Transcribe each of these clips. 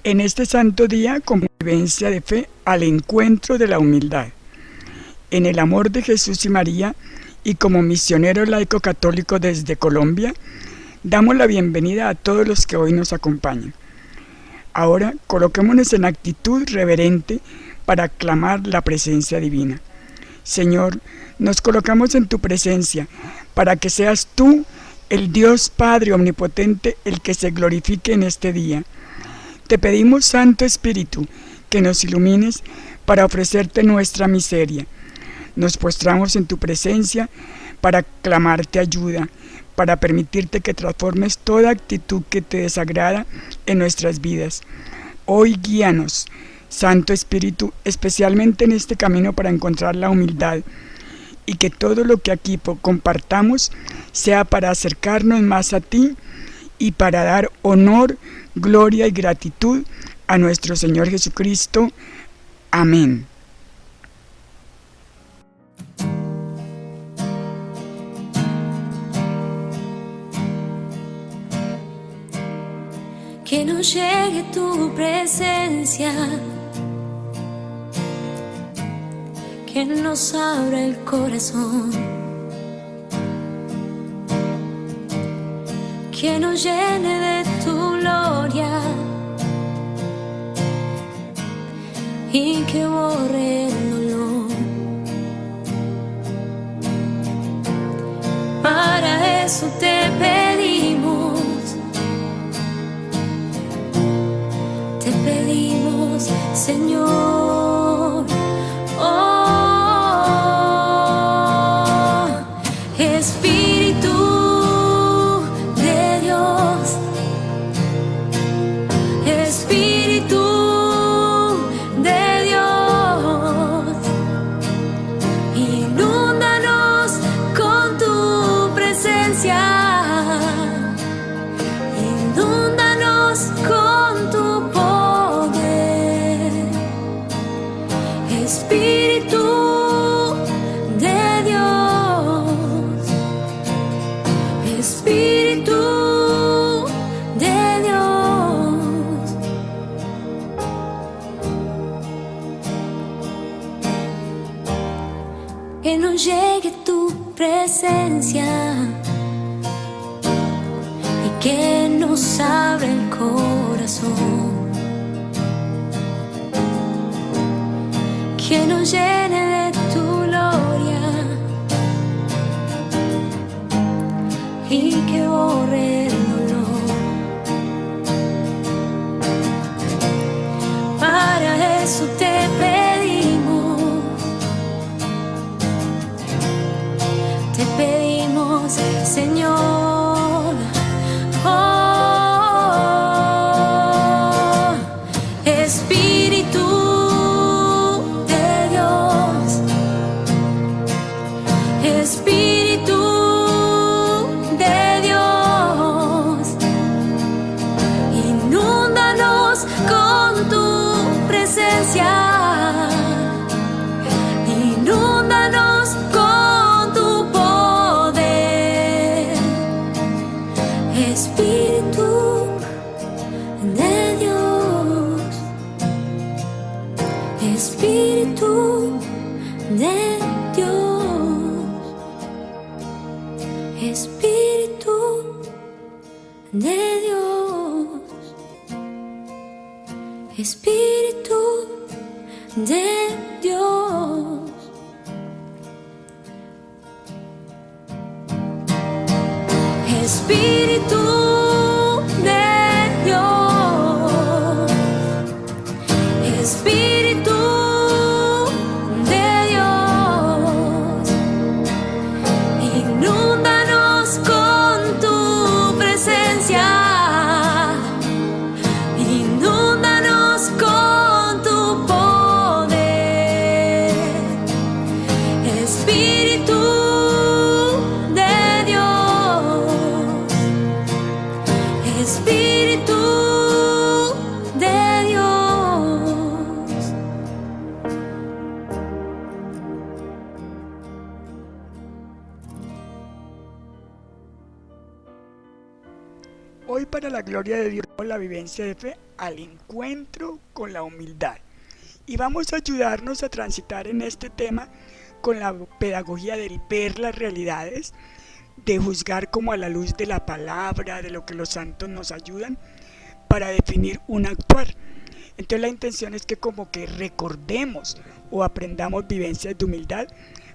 En este santo día, convivencia de fe al encuentro de la humildad. En el amor de Jesús y María, y como misionero laico católico desde Colombia, damos la bienvenida a todos los que hoy nos acompañan. Ahora coloquémonos en actitud reverente para aclamar la presencia divina. Señor, nos colocamos en tu presencia para que seas tú, el Dios Padre Omnipotente, el que se glorifique en este día. Te pedimos, Santo Espíritu, que nos ilumines para ofrecerte nuestra miseria. Nos postramos en tu presencia para clamarte ayuda, para permitirte que transformes toda actitud que te desagrada en nuestras vidas. Hoy guíanos, Santo Espíritu, especialmente en este camino para encontrar la humildad, y que todo lo que aquí compartamos sea para acercarnos más a ti y para dar honor, gloria y gratitud a nuestro Señor Jesucristo. Amén. Que nos llegue tu presencia, que nos abra el corazón, que nos llene de tu gloria y que borre el dolor. Para eso te pedimos, Señor. Oh, Espíritu de Dios, Espíritu de Dios, inúndanos con tu presencia, inúndanos con tu poder. Espíritu de Dios, Espíritu de Dios. Que nos llegue tu presencia y que nos abra el corazón, que nos llene de tu gloria y que borre el dolor. Para eso te pedimos, Señor. Oh, Espíritu de Dios, Espíritu de Dios, inúndanos con tu presencia, inúndanos con tu poder. Espíritu de Dios, Espíritu de Dios, Espíritu de Dios, Espíritu de Dios. Espíritu de Dios, Espíritu de Dios, inúndanos con tu presencia, inúndanos con tu poder. para la gloria de Dios la vivencia de fe al encuentro con la humildad. Y vamos a ayudarnos a transitar en este tema con la pedagogía del ver las realidades, de juzgar como a la luz de la palabra, de lo que los santos nos ayudan para definir un actuar. Entonces la intención es que como que recordemos o aprendamos vivencias de humildad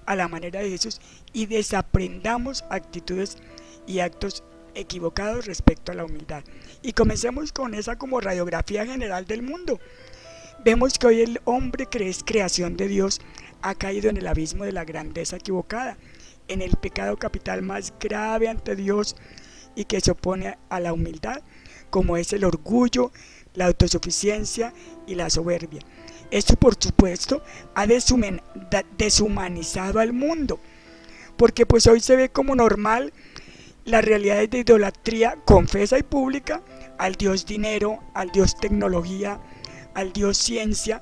a la manera de Jesús y desaprendamos actitudes y actos equivocados respecto a la humildad. Y comencemos con esa como radiografía general del mundo. Vemos que hoy el hombre, que es creación de Dios, ha caído en el abismo de la grandeza equivocada, en el pecado capital más grave ante Dios y que se opone a la humildad, como es el orgullo, la autosuficiencia y la soberbia. Esto, por supuesto, ha deshumanizado al mundo, porque pues hoy se ve como normal las realidades de idolatría confesa y pública al Dios dinero, al Dios tecnología, al Dios ciencia,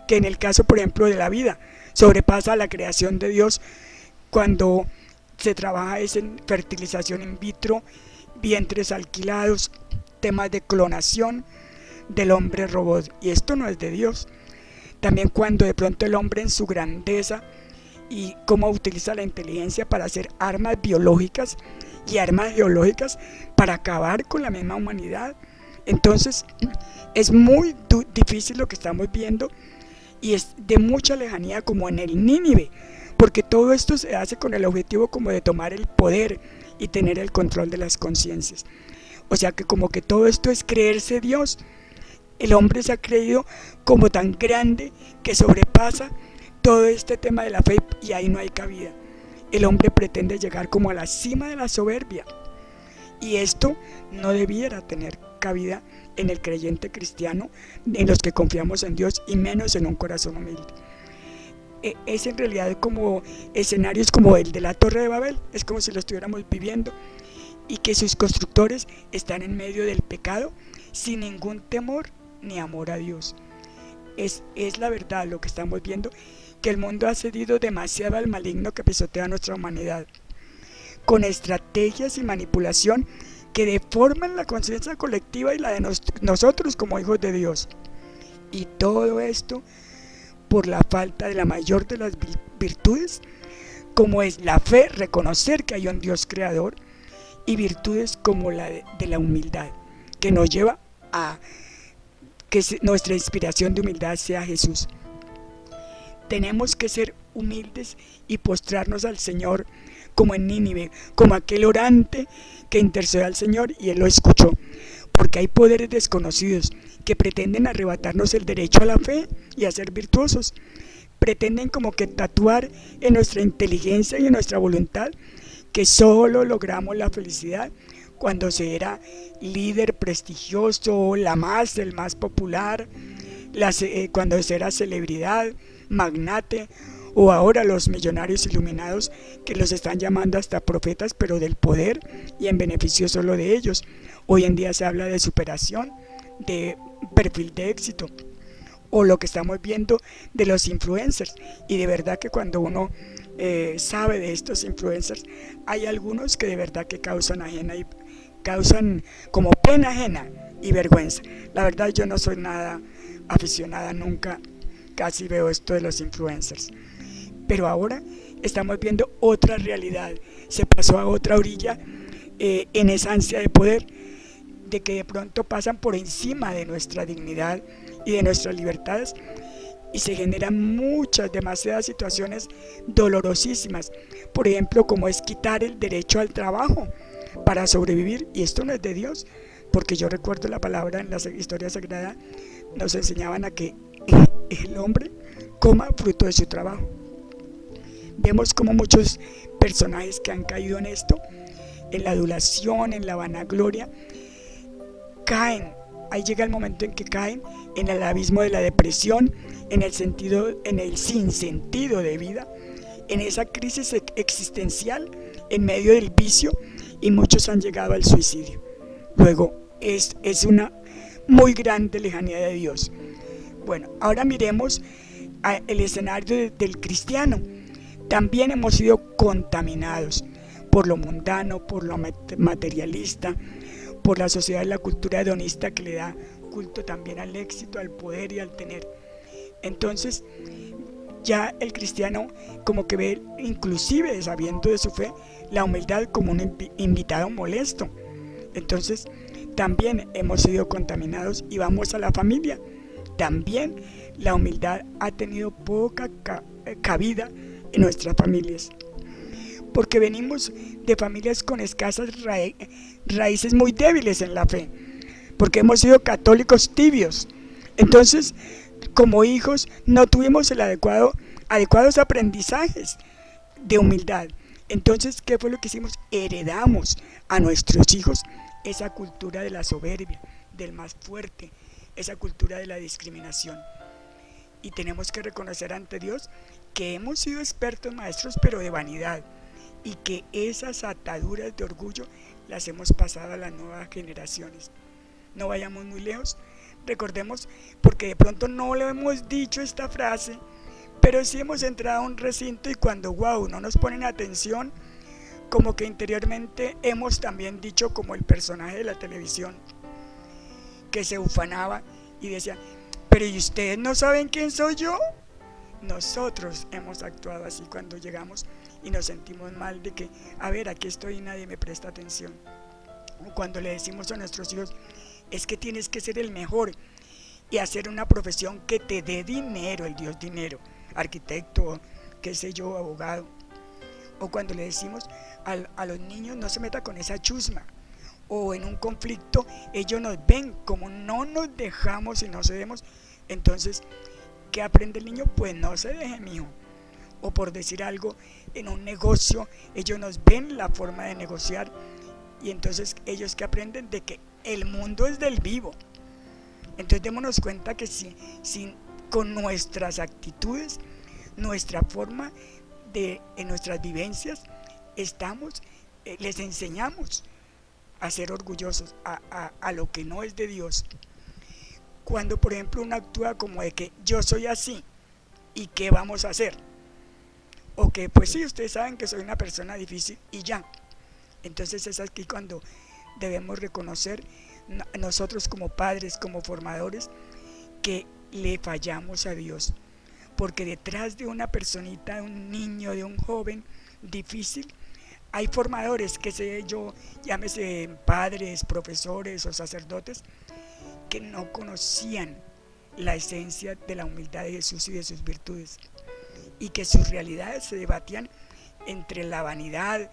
que en el caso, por ejemplo, de la vida, sobrepasa la creación de Dios cuando se trabaja en fertilización in vitro, vientres alquilados, temas de clonación del hombre robot, y esto no es de Dios. También cuando de pronto el hombre en su grandeza y cómo utiliza la inteligencia para hacer armas biológicas y armas geológicas para acabar con la misma humanidad. Entonces es muy difícil lo que estamos viendo y es de mucha lejanía, como en el Nínive, porque todo esto se hace con el objetivo como de tomar el poder y tener el control de las conciencias. O sea que como que todo esto es creerse Dios. El hombre se ha creído como tan grande que sobrepasa todo este tema de la fe y ahí no hay cabida. El hombre pretende llegar como a la cima de la soberbia y esto no debiera tener cabida en el creyente cristiano, en los que confiamos en Dios y menos en un corazón humilde. Es en realidad como escenarios como el de la Torre de Babel, es como si lo estuviéramos viviendo y que sus constructores están en medio del pecado sin ningún temor ni amor a Dios. Es la verdad lo que estamos viendo, que el mundo ha cedido demasiado al maligno que pisotea nuestra humanidad, con estrategias y manipulación que deforman la conciencia colectiva y la de nosotros como hijos de Dios. Y todo esto por la falta de la mayor de las virtudes, como es la fe, reconocer que hay un Dios creador, y virtudes como la de la humildad, que nos lleva a que nuestra inspiración de humildad sea Jesús. Tenemos que ser humildes y postrarnos al Señor como en Nínive, como aquel orante que intercedió al Señor y Él lo escuchó, porque hay poderes desconocidos que pretenden arrebatarnos el derecho a la fe y a ser virtuosos. Pretenden como que tatuar en nuestra inteligencia y en nuestra voluntad que solo logramos la felicidad cuando se era líder prestigioso, el más popular, cuando se era celebridad, magnate, o ahora los millonarios iluminados que los están llamando hasta profetas, pero del poder y en beneficio solo de ellos. Hoy en día se habla de superación, de perfil de éxito, o lo que estamos viendo de los influencers. Y de verdad que cuando uno sabe de estos influencers, hay algunos que de verdad que causan como pena ajena y vergüenza. La verdad yo no soy nada aficionada, nunca casi veo esto de los influencers, pero ahora estamos viendo otra realidad. Se pasó a otra orilla en esa ansia de poder, de que de pronto pasan por encima de nuestra dignidad y de nuestras libertades, y se generan demasiadas situaciones dolorosísimas, por ejemplo como es quitar el derecho al trabajo para sobrevivir, y esto no es de Dios, porque yo recuerdo la palabra en la historia sagrada, nos enseñaban a que el hombre coma fruto de su trabajo. Vemos como muchos personajes que han caído en esto, en la adulación, en la vanagloria, caen. Ahí llega el momento en que caen en el abismo de la depresión, en el sinsentido de vida, en esa crisis existencial en medio del vicio, y muchos han llegado al suicidio. Luego es una muy grande lejanía de Dios. Bueno, ahora miremos el escenario del cristiano. También hemos sido contaminados por lo mundano, por lo materialista, por la sociedad y la cultura hedonista que le da culto también al éxito, al poder y al tener. Entonces ya el cristiano como que ve, inclusive sabiendo de su fe, la humildad como un invitado molesto. Entonces también hemos sido contaminados y vamos a la familia. También la humildad ha tenido poca cabida en nuestras familias, porque venimos de familias con escasas raíces muy débiles en la fe, porque hemos sido católicos tibios. Entonces, como hijos, no tuvimos el adecuados aprendizajes de humildad. Entonces, ¿qué fue lo que hicimos? Heredamos a nuestros hijos esa cultura de la soberbia, del más fuerte, esa cultura de la discriminación. Y tenemos que reconocer ante Dios que hemos sido expertos maestros, pero de vanidad, y que esas ataduras de orgullo las hemos pasado a las nuevas generaciones. No vayamos muy lejos, recordemos, porque de pronto no le hemos dicho esta frase, pero sí hemos entrado a un recinto y cuando no nos ponen atención, como que interiormente hemos también dicho como el personaje de la televisión que se ufanaba y decía, pero ¿y ustedes no saben quién soy yo? Nosotros hemos actuado así cuando llegamos y nos sentimos mal de que, a ver, aquí estoy y nadie me presta atención. O cuando le decimos a nuestros hijos, es que tienes que ser el mejor y hacer una profesión que te dé dinero, el Dios dinero, arquitecto, qué sé yo, abogado. O cuando le decimos a los niños, no se meta con esa chusma. O en un conflicto, ellos nos ven, como no nos dejamos y no cedemos, entonces, ¿qué aprende el niño? Pues no se deje, mijo. O por decir algo, en un negocio, ellos nos ven la forma de negociar y entonces ellos que aprenden de que el mundo es del vivo. Entonces démonos cuenta que si con nuestras actitudes, nuestra forma en nuestras vivencias, les enseñamos a ser orgullosos a lo que no es de Dios. Cuando por ejemplo uno actúa como de que yo soy así y qué vamos a hacer, o que pues sí, ustedes saben que soy una persona difícil y ya. Entonces es aquí cuando debemos reconocer nosotros como padres, como formadores, que le fallamos a Dios, porque detrás de una personita, de un niño, de un joven difícil, hay formadores, que sé yo, llámese padres, profesores o sacerdotes, que no conocían la esencia de la humildad de Jesús y de sus virtudes, y que sus realidades se debatían entre la vanidad,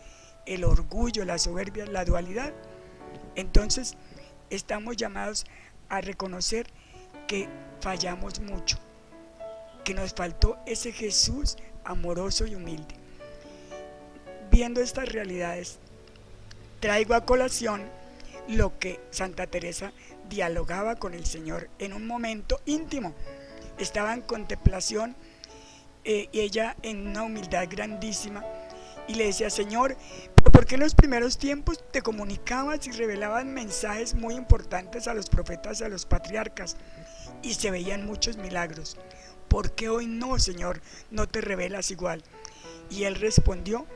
el orgullo, la soberbia, la dualidad. Entonces estamos llamados a reconocer que fallamos mucho, que nos faltó ese Jesús amoroso y humilde. Viendo estas realidades, traigo a colación lo que Santa Teresa dialogaba con el Señor en un momento íntimo. Estaba en contemplación y ella en una humildad grandísima y le decía, Señor, ¿por qué en los primeros tiempos te comunicabas y revelabas mensajes muy importantes a los profetas y a los patriarcas y se veían muchos milagros? ¿Por qué hoy no, Señor, no te revelas igual? Y él respondió,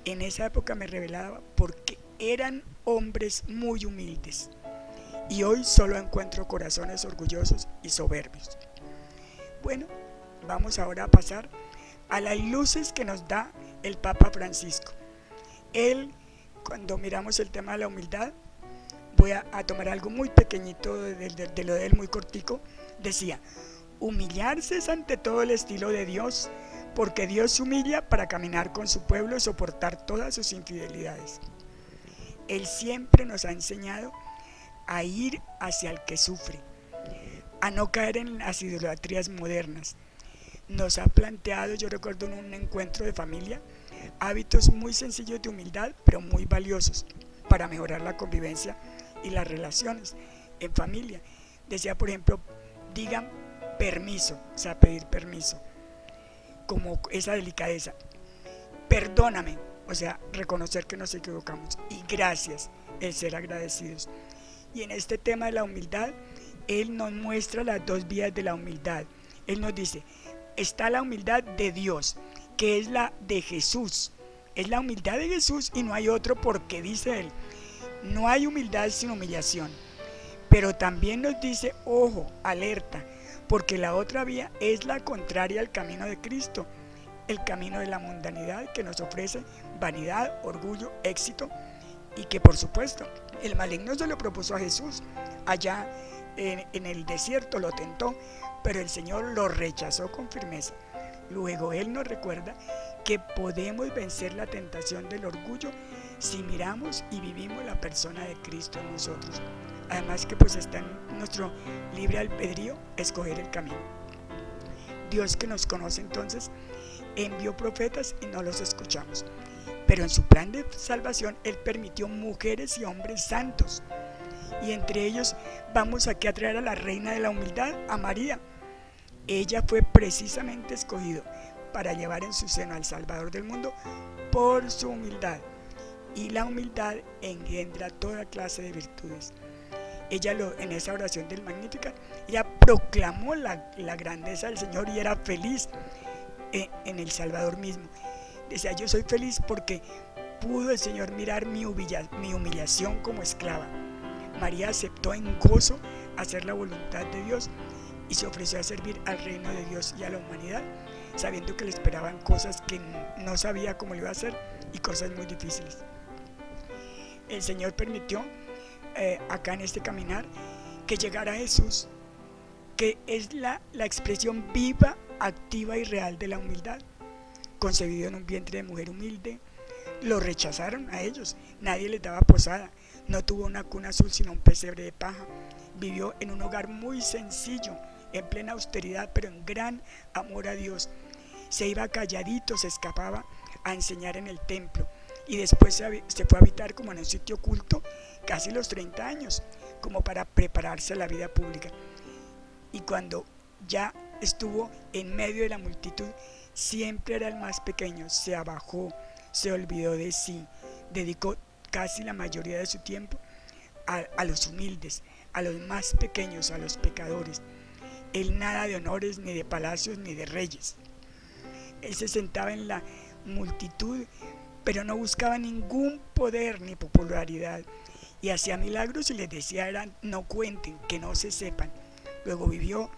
en esa época me revelaba porque eran hombres muy humildes y hoy solo encuentro corazones orgullosos y soberbios. Bueno, vamos ahora a pasar a las luces que nos da el Papa Francisco. Él, cuando miramos el tema de la humildad, voy a tomar algo muy pequeñito de lo de él, muy cortico, decía, humillarse es ante todo el estilo de Dios, porque Dios se humilla para caminar con su pueblo y soportar todas sus infidelidades. Él siempre nos ha enseñado a ir hacia el que sufre, a no caer en las idolatrías modernas. Nos ha planteado, yo recuerdo en un encuentro de familia, hábitos muy sencillos de humildad, pero muy valiosos para mejorar la convivencia y las relaciones en familia. Decía, por ejemplo, digan permiso, o sea, pedir permiso, como esa delicadeza. Perdóname, o sea, reconocer que nos equivocamos. Y gracias, el ser agradecidos. Y en este tema de la humildad, él nos muestra las dos vías de la humildad. Él nos dice, está la humildad de Dios, que es la de Jesús. Es la humildad de Jesús y no hay otro, porque dice él No hay humildad sin humillación. Pero también nos dice, ojo, alerta, porque la otra vía es la contraria al camino de Cristo, el camino de la mundanidad que nos ofrece vanidad, orgullo, éxito, y que por supuesto el maligno se lo propuso a Jesús. Allá en el desierto lo tentó, pero el Señor lo rechazó con firmeza. Luego Él nos recuerda que podemos vencer la tentación del orgullo si miramos y vivimos la persona de Cristo en nosotros. Además que pues está en nuestro libre albedrío escoger el camino. Dios, que nos conoce entonces, envió profetas y no los escuchamos. Pero en su plan de salvación Él permitió mujeres y hombres santos. Y entre ellos vamos aquí a traer a la reina de la humildad, a María. Ella fue precisamente escogido para llevar en su seno al Salvador del mundo por su humildad. Y la humildad engendra toda clase de virtudes. Ella en esa oración del Magnificat, ella proclamó la grandeza del Señor y era feliz en el Salvador mismo. Decía, yo soy feliz porque pudo el Señor mirar mi humillación como esclava. María aceptó en gozo hacer la voluntad de Dios y se ofreció a servir al reino de Dios y a la humanidad, sabiendo que le esperaban cosas que no sabía cómo le iba a hacer y cosas muy difíciles. El Señor permitió acá en este caminar que llegara Jesús, que es la expresión viva, activa y real de la humildad. Concebido en un vientre de mujer humilde, lo rechazaron a ellos, nadie les daba posada, no tuvo una cuna azul sino un pesebre de paja, vivió en un hogar muy sencillo, en plena austeridad pero en gran amor a Dios. Se iba calladito, se escapaba a enseñar en el templo y después se fue a habitar como en un sitio oculto casi los 30 años, como para prepararse a la vida pública. Y cuando ya estuvo en medio de la multitud, siempre era el más pequeño, se abajó, se olvidó de sí, dedicó casi la mayoría de su tiempo a los humildes, a los más pequeños, a los pecadores. Él nada de honores, ni de palacios, ni de reyes. Él se sentaba en la multitud, pero no buscaba ningún poder ni popularidad, y hacía milagros y les decía, no cuenten, que no se sepan. Luego vivió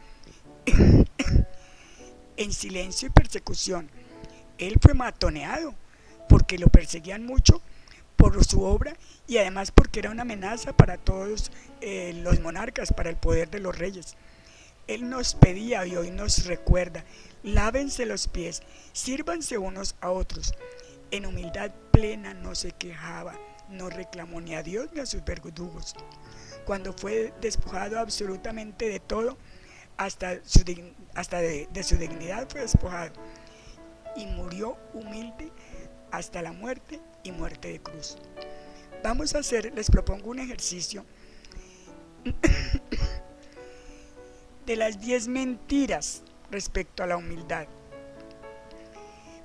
en silencio y persecución. Él fue matoneado porque lo perseguían mucho por su obra y además porque era una amenaza para todos los monarcas, para el poder de los reyes. Él nos pedía y hoy nos recuerda, lávense los pies, sírvanse unos a otros. En humildad plena no se quejaba, no reclamó ni a Dios ni a sus verdugos. Cuando fue despojado absolutamente de todo, hasta de su dignidad fue despojado, y murió humilde hasta la muerte y muerte de cruz. Vamos a hacer, les propongo un ejercicio de las 10 mentiras respecto a la humildad.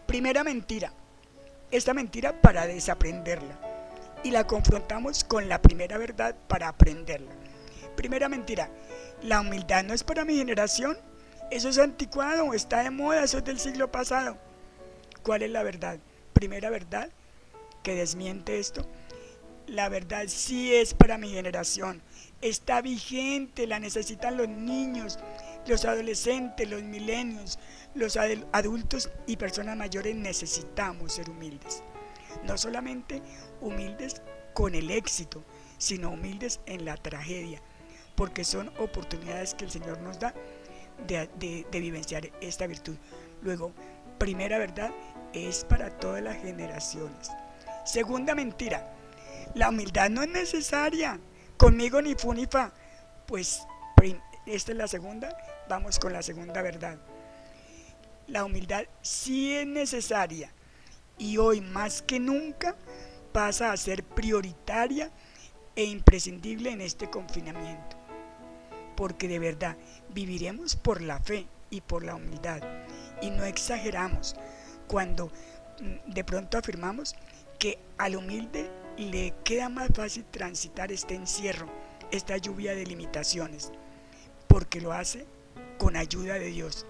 Primera mentira, esta mentira para desaprenderla, y la confrontamos con la primera verdad para aprenderla. Primera mentira, la humildad no es para mi generación, eso es anticuado, está de moda, eso es del siglo pasado. ¿Cuál es la verdad? Primera verdad que desmiente esto, la verdad sí es para mi generación, está vigente, la necesitan los niños, los adolescentes, los milenios, los adultos y personas mayores. Necesitamos ser humildes, no solamente humildes con el éxito, sino humildes en la tragedia, porque son oportunidades que el Señor nos da de vivenciar esta virtud. Luego, primera verdad, es para todas las generaciones. Segunda mentira, la humildad no es necesaria, conmigo ni fu ni fa. Pues esta es la segunda, vamos con la segunda verdad. La humildad sí es necesaria y hoy más que nunca pasa a ser prioritaria e imprescindible en este confinamiento, porque de verdad viviremos por la fe y por la humildad, y no exageramos cuando de pronto afirmamos que al humilde le queda más fácil transitar este encierro, esta lluvia de limitaciones, porque lo hace con ayuda de Dios.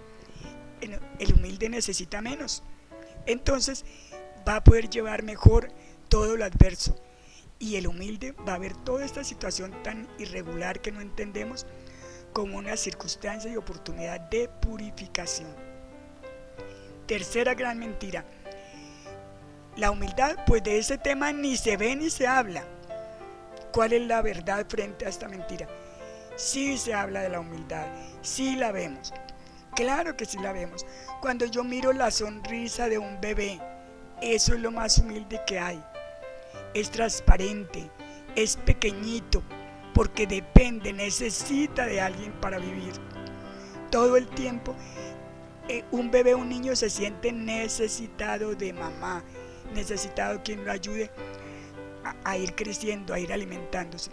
El humilde necesita menos, entonces va a poder llevar mejor todo lo adverso Y el humilde va a ver toda esta situación tan irregular que no entendemos como una circunstancia y oportunidad de purificación. Tercera gran mentira. La humildad, pues de ese tema ni se ve ni se habla. ¿Cuál es la verdad frente a esta mentira? Sí se habla de la humildad, sí la vemos. Claro que sí la vemos. Cuando yo miro la sonrisa de un bebé, eso es lo más humilde que hay. Es transparente, es pequeñito, porque depende, necesita de alguien para vivir. Todo el tiempo, un bebé, un niño se siente necesitado de mamá, necesitado quien lo ayude a ir creciendo, a ir alimentándose.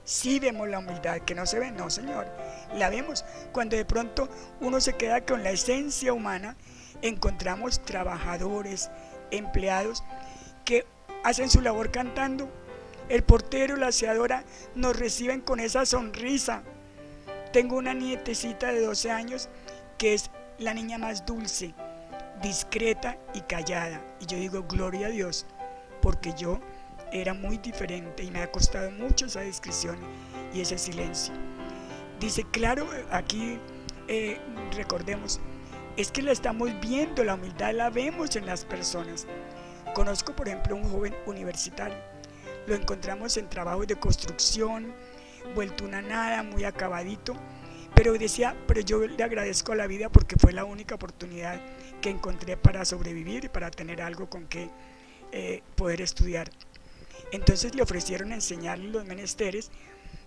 Sí vemos la humildad, que no se ve, no señor, la vemos cuando de pronto uno se queda con la esencia humana. Encontramos trabajadores, empleados que hacen su labor cantando. El portero, la aseadora nos reciben con esa sonrisa. Tengo una nietecita de 12 años que es la niña más dulce, discreta y callada, y yo digo gloria a Dios, porque yo era muy diferente y me ha costado mucho esa discreción y ese silencio. Dice, claro, aquí recordemos, es que la estamos viendo, la humildad la vemos en las personas. Conozco, por ejemplo, un joven universitario, lo encontramos en trabajos de construcción, vuelto una nada, muy acabadito, pero decía, pero yo le agradezco a la vida porque fue la única oportunidad que encontré para sobrevivir y para tener algo con que poder estudiar. Entonces le ofrecieron enseñarle los menesteres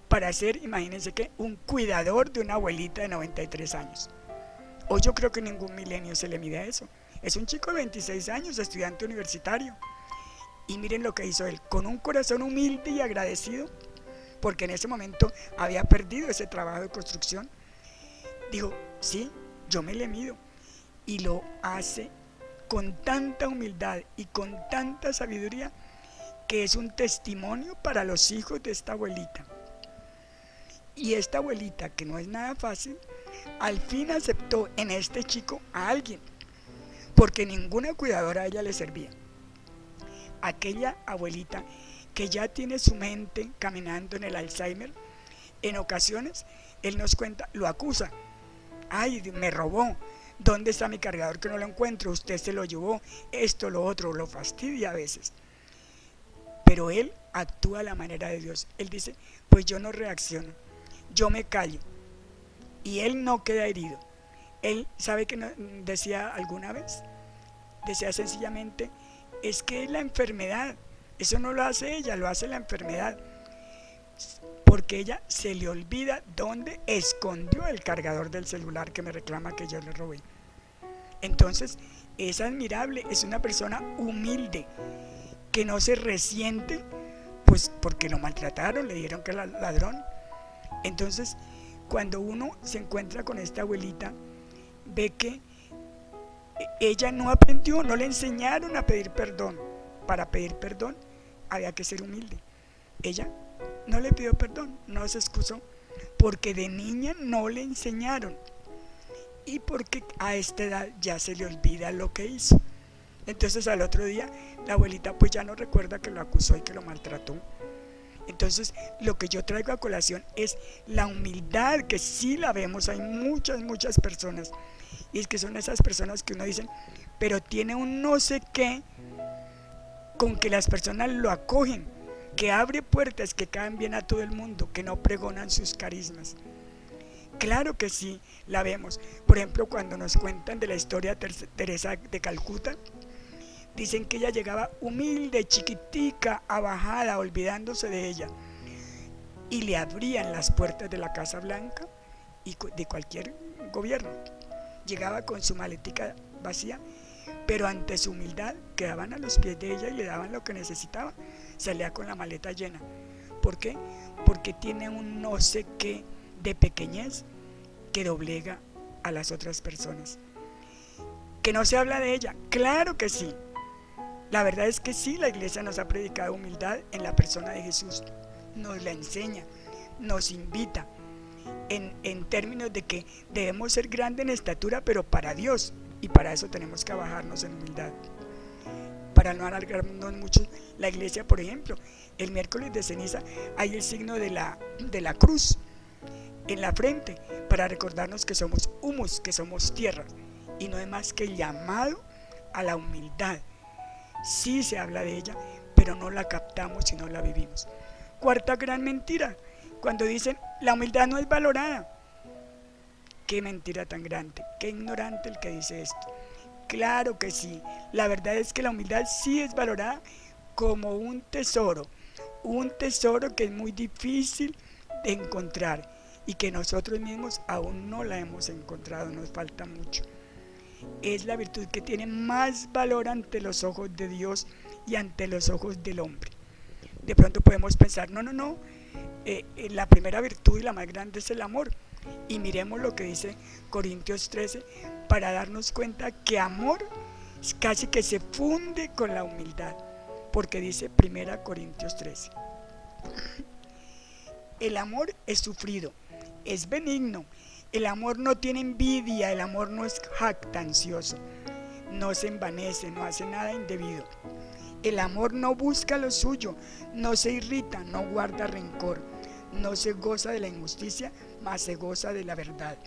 para ser, imagínense que, un cuidador de una abuelita de 93 años. Hoy yo creo que ningún milenio se le mide a eso. Es un chico de 26 años, estudiante universitario. Y miren lo que hizo él, con un corazón humilde y agradecido, porque en ese momento había perdido ese trabajo de construcción. Dijo, sí, yo me le mido. Y lo hace con tanta humildad y con tanta sabiduría, que es un testimonio para los hijos de esta abuelita. Y esta abuelita, que no es nada fácil, al fin aceptó en este chico a alguien, porque ninguna cuidadora a ella le servía. Aquella abuelita que ya tiene su mente caminando en el Alzheimer, en ocasiones, él nos cuenta, lo acusa. Ay, me robó, ¿dónde está mi cargador que no lo encuentro? Usted se lo llevó, esto, lo otro, lo fastidia a veces. Pero él actúa a la manera de Dios. Él dice, pues yo no reacciono, yo me callo. Y él no queda herido. Él, ¿sabe qué decía alguna vez? Decía sencillamente, es que es la enfermedad. Eso no lo hace ella, lo hace la enfermedad. Porque ella se le olvida dónde escondió el cargador del celular que me reclama que yo le robé. Entonces, es admirable, es una persona humilde, que no se resiente, pues porque lo maltrataron, le dijeron que era ladrón. Entonces, cuando uno se encuentra con esta abuelita, ve que ella no aprendió, no le enseñaron a pedir perdón. Para pedir perdón había que ser humilde. Ella no le pidió perdón, no se excusó, porque de niña no le enseñaron y porque a esta edad ya se le olvida lo que hizo. Entonces al otro día la abuelita pues ya no recuerda que lo acusó y que lo maltrató. Entonces lo que yo traigo a colación es la humildad, que sí la vemos, hay muchas personas, y es que son esas personas que uno dice, pero tiene un no sé qué con que las personas lo acogen, que abre puertas, que caen bien a todo el mundo, que no pregonan sus carismas. Claro que sí, la vemos. Por ejemplo, cuando nos cuentan de la historia de Teresa de Calcuta, dicen que ella llegaba humilde, chiquitica, abajada, olvidándose de ella, y le abrían las puertas de la Casa Blanca y de cualquier gobierno. Llegaba con su maletica vacía, pero ante su humildad quedaban a los pies de ella y le daban lo que necesitaba. Salía con la maleta llena. ¿Por qué? Porque tiene un no sé qué de pequeñez que doblega a las otras personas. ¿Que no se habla de ella? Claro que sí. La verdad es que sí, la iglesia nos ha predicado humildad en la persona de Jesús. Nos la enseña, nos invita en términos de que debemos ser grandes en estatura, pero para Dios, y para eso tenemos que bajarnos en humildad. para no alargarnos mucho, la iglesia, por ejemplo, el miércoles de ceniza hay el signo de la cruz en la frente para recordarnos que somos humus, que somos tierra, y no es más que el llamado a la humildad. Sí se habla de ella, pero no la captamos y no la vivimos. Cuarta gran mentira, cuando dicen la humildad no es valorada. Qué mentira tan grande, qué ignorante el que dice esto. Claro que sí, la verdad es que la humildad sí es valorada como un tesoro que es muy difícil de encontrar y que nosotros mismos aún no la hemos encontrado, nos falta mucho. Es la virtud que tiene más valor ante los ojos de Dios y ante los ojos del hombre. De pronto podemos pensar, no, la primera virtud y la más grande es el amor. Y miremos lo que dice Corintios 13 para darnos cuenta que amor casi que se funde con la humildad, porque dice 1 Corintios 13: el amor es sufrido, es benigno, el amor no tiene envidia, el amor no es jactancioso, no se envanece, no hace nada indebido. El amor no busca lo suyo, no se irrita, no guarda rencor, no se goza de la injusticia, mas se goza de la verdad.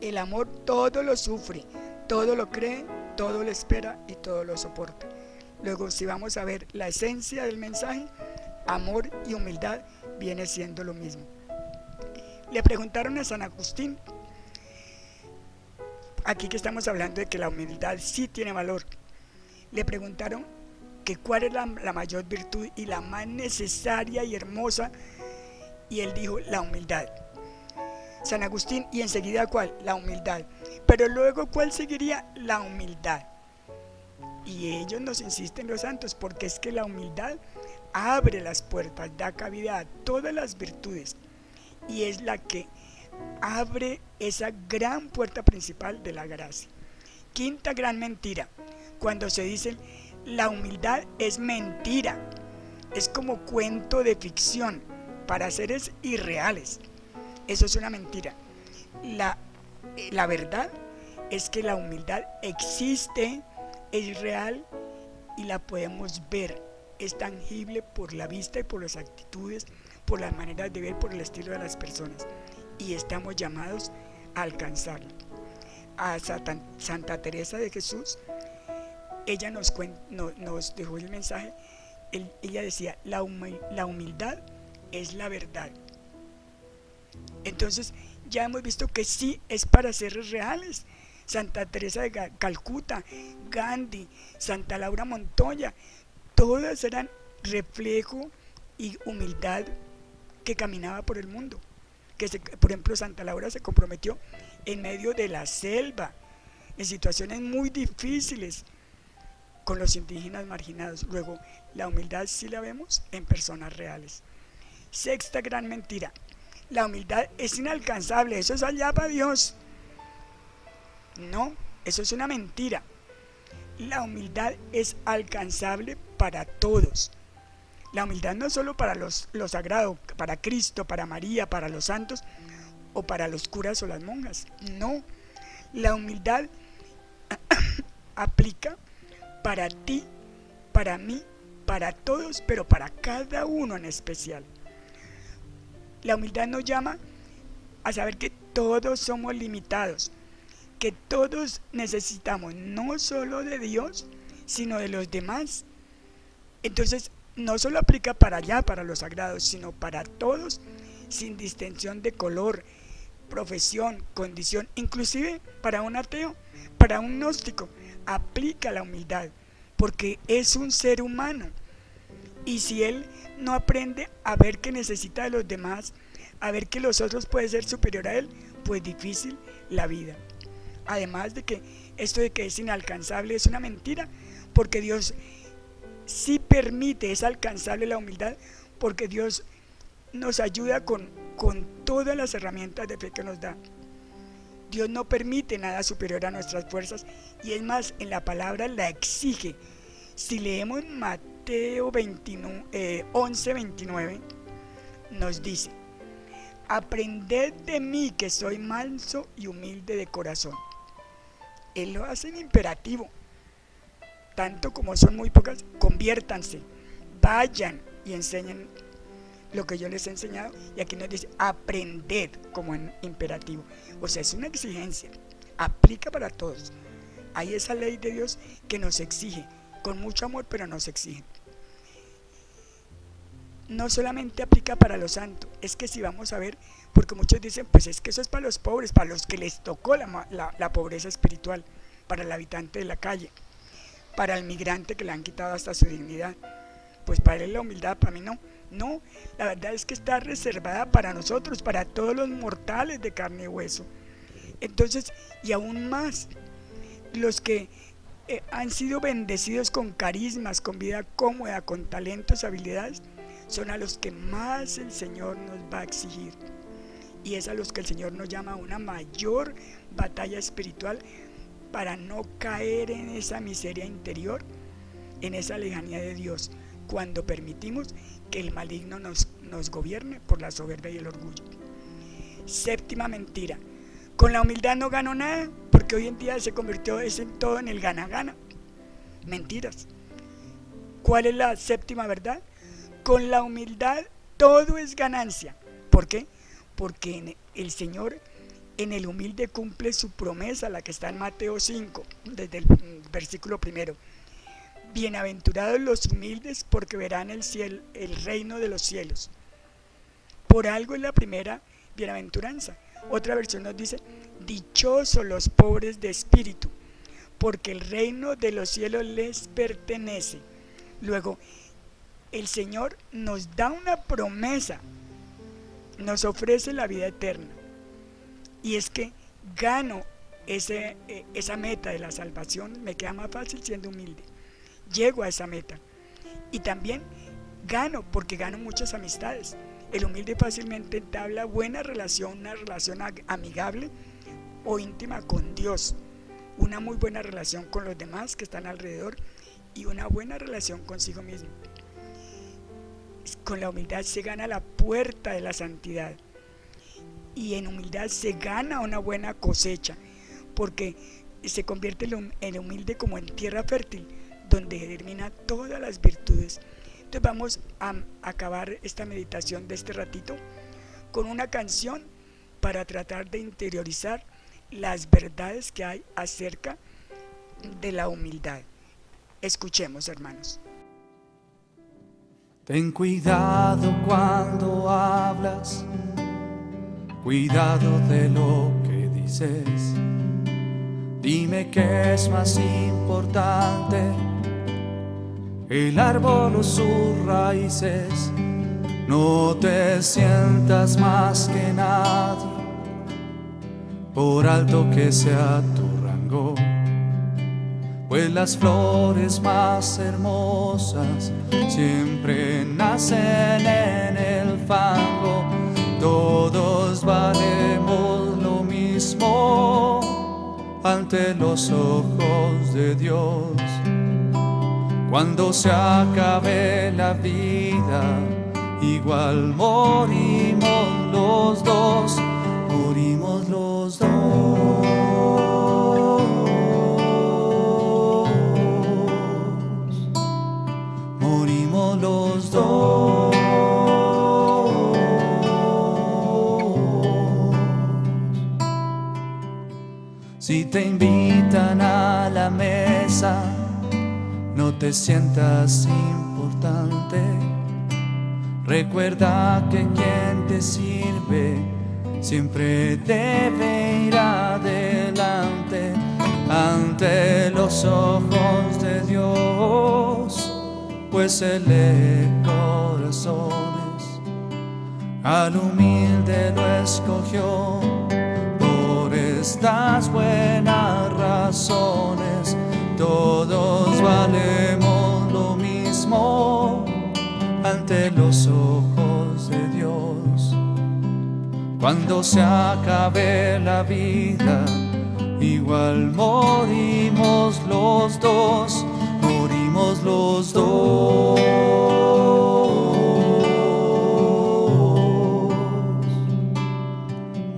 El amor todo lo sufre, todo lo cree, todo lo espera y todo lo soporta. Luego, si vamos a ver la esencia del mensaje, amor y humildad viene siendo lo mismo. Le preguntaron a San Agustín, aquí que estamos hablando de que la humildad sí tiene valor, le preguntaron que cuál es la mayor virtud y la más necesaria y hermosa, y él dijo la humildad. San Agustín, y enseguida ¿cuál? La humildad. Pero luego ¿cuál seguiría? La humildad. Y ellos nos insisten, los santos, porque es que la humildad abre las puertas, da cabida a todas las virtudes, y es la que abre esa gran puerta principal de la gracia. Quinta gran mentira, cuando se dice la humildad es mentira, es como cuento de ficción para seres irreales. Eso es una mentira. La verdad es que la humildad existe, es real y la podemos ver, es tangible por la vista y por las actitudes, por las maneras de ver, por el estilo de las personas, y estamos llamados a alcanzarla. A Santa Teresa de Jesús, ella nos dejó el mensaje. Ella decía, la humildad es la verdad. Entonces ya hemos visto que sí es para seres reales. Santa Teresa de Calcuta, Gandhi, Santa Laura Montoya, todas eran reflejo y humildad que caminaba por el mundo. Por ejemplo, Santa Laura se comprometió en medio de la selva, en situaciones muy difíciles, con los indígenas marginados. Luego, la humildad sí la vemos en personas reales. Sexta gran mentira, la humildad es inalcanzable, eso es allá para Dios. No, eso es una mentira. La humildad es alcanzable para todos. La humildad no solo para los sagrados, para Cristo, para María, para los santos o para los curas o las monjas. No, la humildad aplica para ti, para mí, para todos, pero para cada uno en especial. La humildad nos llama a saber que todos somos limitados, que todos necesitamos no solo de Dios, sino de los demás. Entonces, no solo aplica para allá, para los sagrados, sino para todos, sin distinción de color, profesión, condición, inclusive para un ateo, para un gnóstico, aplica la humildad, porque es un ser humano. Y si él no aprende a ver que necesita de los demás, a ver que los otros pueden ser superior a él, pues difícil la vida. Además de que esto de que es inalcanzable es una mentira, porque Dios sí permite, es alcanzable la humildad, porque Dios nos ayuda con todas las herramientas de fe que nos da. Dios no permite nada superior a nuestras fuerzas, y es más, en la palabra la exige. Si leemos Mateo 11:29, nos dice: aprended de mí que soy manso y humilde de corazón. Él lo hace en imperativo. tanto como son muy pocas, conviértanse, vayan y enseñen lo que yo les he enseñado. Y aquí nos dice aprended como en imperativo, o sea, es una exigencia, aplica para todos. Hay esa ley de Dios que nos exige, con mucho amor, pero nos exige. No solamente aplica para los santos, es que si vamos a ver, porque muchos dicen, pues es que eso es para los pobres, para los que les tocó la pobreza espiritual, para el habitante de la calle, para el migrante que le han quitado hasta su dignidad. Pues para él la humildad, para mí no. No, la verdad es que está reservada para nosotros, para todos los mortales de carne y hueso. Entonces, y aún más, los que han sido bendecidos con carismas, con vida cómoda, con talentos, habilidades, son a los que más el Señor nos va a exigir. Y es a los que el Señor nos llama a una mayor batalla espiritual para no caer en esa miseria interior, en esa lejanía de Dios, cuando permitimos que el maligno nos gobierne por la soberbia y el orgullo. Séptima mentira: con la humildad no gano nada, porque hoy en día se convirtió todo en el gana-gana. Mentiras. ¿Cuál es la séptima verdad? Con la humildad todo es ganancia. ¿Por qué? Porque el Señor en el humilde cumple su promesa, la que está en Mateo 5, desde el versículo 1. Bienaventurados los humildes, porque verán el reino de los cielos. Por algo es la primera bienaventuranza. Otra versión nos dice: dichosos los pobres de espíritu, porque el reino de los cielos les pertenece. Luego, el Señor nos da una promesa, nos ofrece la vida eterna, y es que gano esa meta de la salvación. Me queda más fácil siendo humilde, llego a esa meta, y también gano porque gano muchas amistades. El humilde fácilmente entabla buena relación, una relación amigable o íntima con Dios, una muy buena relación con los demás que están alrededor y una buena relación consigo mismo. Con la humildad se gana la puerta de la santidad, y en humildad se gana una buena cosecha, porque se convierte el humilde como en tierra fértil, donde germina todas las virtudes. Entonces vamos a acabar esta meditación de este ratito con una canción para tratar de interiorizar las verdades que hay acerca de la humildad. Escuchemos, hermanos. Ten cuidado cuando hablas, cuidado de lo que dices. Dime qué es más importante, el árbol o sus raíces. No te sientas más que nadie, por alto que sea tu rango, pues las flores más hermosas siempre nacen en el fango. Todos valemos lo mismo ante los ojos de Dios. Cuando se acabe la vida, igual morimos los dos, morimos los dos. Morimos los dos. Si te invitan a la mesa, no te sientas importante. Recuerda que quien te sirve siempre debe ir adelante ante los ojos de Dios, pues Él lee corazones. Al humilde lo escogió por estas buenas razones. Todos valemos lo mismo ante los ojos de Dios. Cuando se acabe la vida, igual morimos los dos, morimos los dos.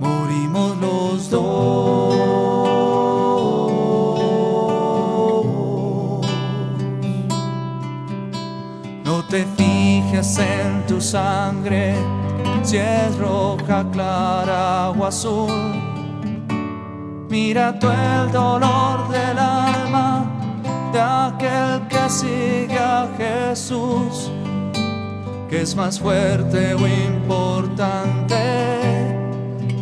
Morimos los dos. te fijes en tu sangre, si es roja, clara o azul. Mira tú el dolor del alma de aquel que sigue a Jesús, que es más fuerte o importante,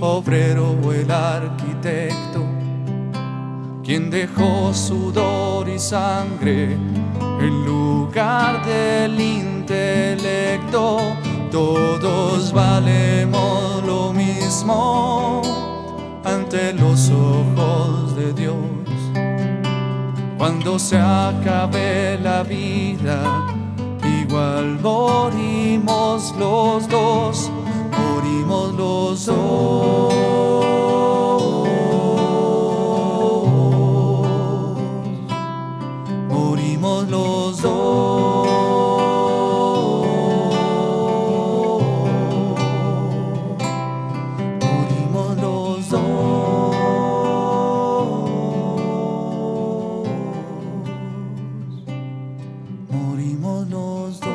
obrero o el arquitecto, quien dejó sudor y sangre en lugar del intelecto. Todos valemos lo mismo ante los ojos de Dios. Cuando se acabe la vida, igual morimos los dos, morimos los dos. Morimos los dos. Morimos los dos. Morimos los dos.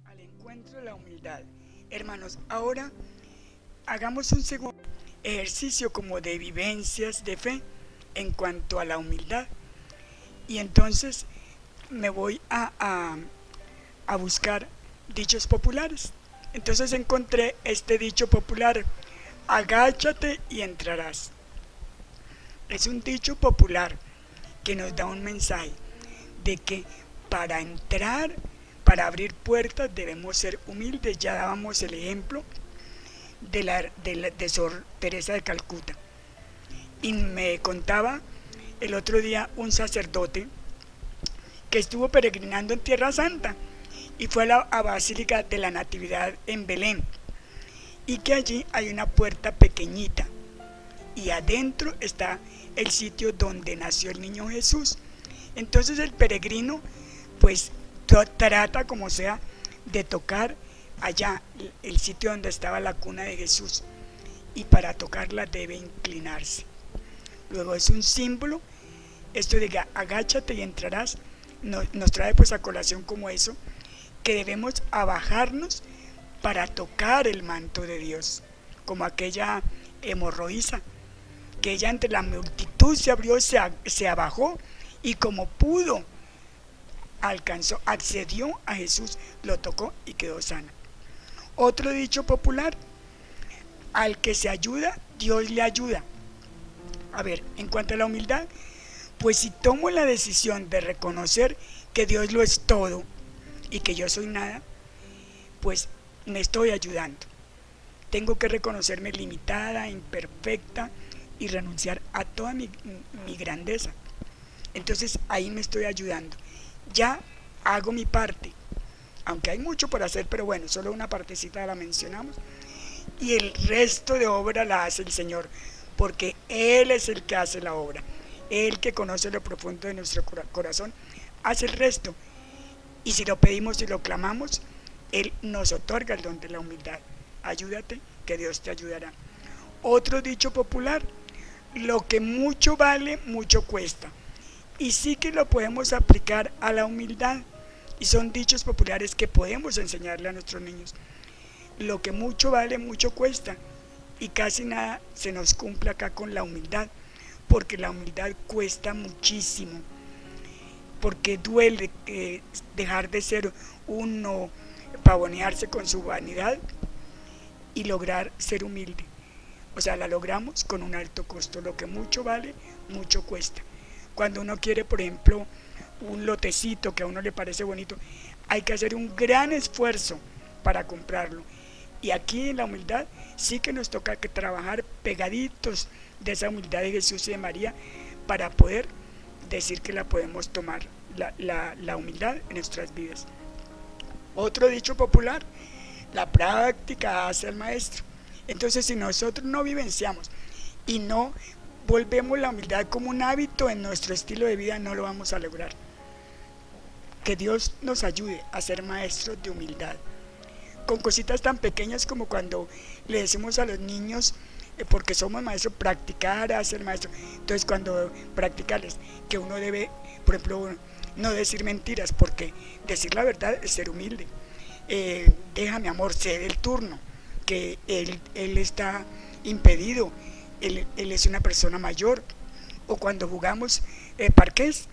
Al encuentro de la humildad. Hermanos, ahora hagamos un segundo ejercicio como de vivencias de fe en cuanto a la humildad. Y entonces me voy a buscar dichos populares. Entonces encontré este dicho popular: agáchate y entrarás. Es un dicho popular que nos da un mensaje de que para entrar, para abrir puertas, debemos ser humildes. Ya dábamos el ejemplo de Sor Teresa de Calcuta. Y me contaba el otro día un sacerdote que estuvo peregrinando en Tierra Santa y fue a la Basílica de la Natividad en Belén, y que allí hay una puerta pequeñita y adentro está el sitio donde nació el niño Jesús. Entonces el peregrino pues trata como sea de tocar allá el sitio donde estaba la cuna de Jesús, y para tocarla debe inclinarse. Luego es un símbolo, esto de agáchate y entrarás, nos trae pues a colación como eso, que debemos abajarnos para tocar el manto de Dios, como aquella hemorroísa, que ella entre la multitud se abrió, se abajó, y como pudo alcanzó, accedió a Jesús, lo tocó y quedó sana. Otro dicho popular: al que se ayuda, Dios le ayuda. A ver, en cuanto a la humildad, pues si tomo la decisión de reconocer que Dios lo es todo y que yo soy nada, pues me estoy ayudando. Tengo que reconocerme limitada, imperfecta, y renunciar a toda mi grandeza. Entonces ahí me estoy ayudando. Ya hago mi parte, aunque hay mucho por hacer, pero bueno, solo una partecita la mencionamos, y el resto de obra la hace el Señor, porque Él es el que hace la obra. Él, que conoce lo profundo de nuestro corazón, hace el resto, y si lo pedimos y lo clamamos, Él nos otorga el don de la humildad. Ayúdate, que Dios te ayudará. Otro dicho popular: lo que mucho vale, mucho cuesta. Y sí que lo podemos aplicar a la humildad, y son dichos populares que podemos enseñarle a nuestros niños. Lo que mucho vale, mucho cuesta, y casi nada se nos cumple acá con la humildad, porque la humildad cuesta muchísimo, porque duele dejar de ser uno, pavonearse con su vanidad y lograr ser humilde. O sea, la logramos con un alto costo. Lo que mucho vale, mucho cuesta. Cuando uno quiere, por ejemplo, un lotecito que a uno le parece bonito, hay que hacer un gran esfuerzo para comprarlo. Y aquí en la humildad sí que nos toca que trabajar pegaditos de esa humildad de Jesús y de María para poder decir que la podemos tomar, la humildad en nuestras vidas. Otro dicho popular: la práctica hace al maestro. Entonces, si nosotros no vivenciamos y no volvemos la humildad como un hábito en nuestro estilo de vida, no lo vamos a lograr. que Dios nos ayude a ser maestros de humildad, con cositas tan pequeñas como cuando le decimos a los niños, porque somos maestros, practicar a ser maestro. Entonces cuando practicarles que uno debe, por ejemplo, no decir mentiras, porque decir la verdad es ser humilde. Déjame, amor, cede el turno, que él está impedido, él es una persona mayor. O cuando jugamos parqués,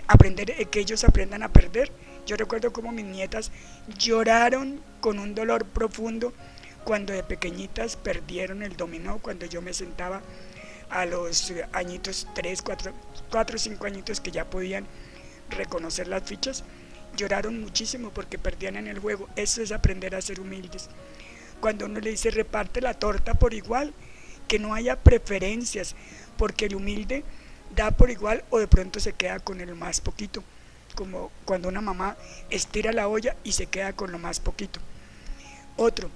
aprender, que ellos aprendan a perder. Yo recuerdo cómo mis nietas lloraron con un dolor profundo cuando de pequeñitas perdieron el dominó, cuando yo me sentaba a los añitos, 3, 4, 5 añitos, que ya podían reconocer las fichas. Lloraron muchísimo porque perdían en el juego. Eso es aprender a ser humildes. Cuando uno le dice reparte la torta por igual, que no haya preferencias, porque el humilde da por igual o de pronto se queda con el más poquito, como cuando una mamá estira la olla y se queda con lo más poquito. Otro,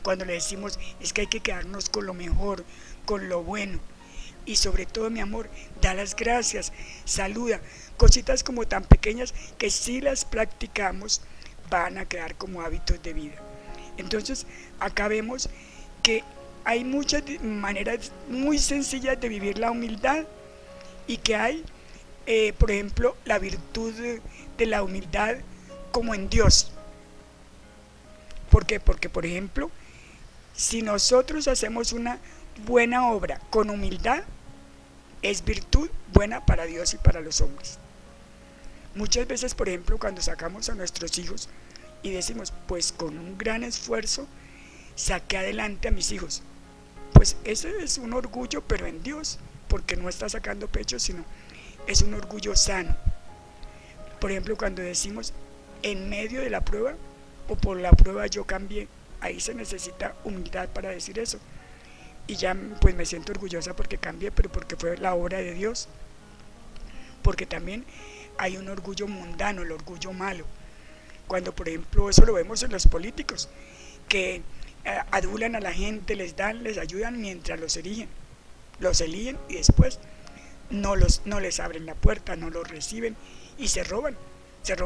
cuando le decimos es que hay que quedarnos con lo mejor, con lo bueno, y sobre todo, mi amor, da las gracias, saluda, cositas como tan pequeñas que si las practicamos van a quedar como hábitos de vida. Entonces acá vemos que hay muchas maneras muy sencillas de vivir la humildad, y que hay, por ejemplo, la virtud de la humildad como en Dios. ¿Por qué? Porque, por ejemplo, si nosotros hacemos una buena obra con humildad, es virtud buena para Dios y para los hombres. Muchas veces, por ejemplo, cuando sacamos a nuestros hijos y decimos, pues con un gran esfuerzo saqué adelante a mis hijos, pues ese es un orgullo, pero en Dios, porque no está sacando pecho, sino es un orgullo sano. Por ejemplo, cuando decimos en medio de la prueba o por la prueba yo cambié, ahí se necesita humildad para decir eso. Y ya pues me siento orgullosa porque cambié, pero porque fue la obra de Dios. Porque también hay un orgullo mundano, el orgullo malo. Cuando, por ejemplo, eso lo vemos en los políticos, que adulan a la gente, les dan, les ayudan mientras los eligen y después no les abren la puerta, no los reciben y se roban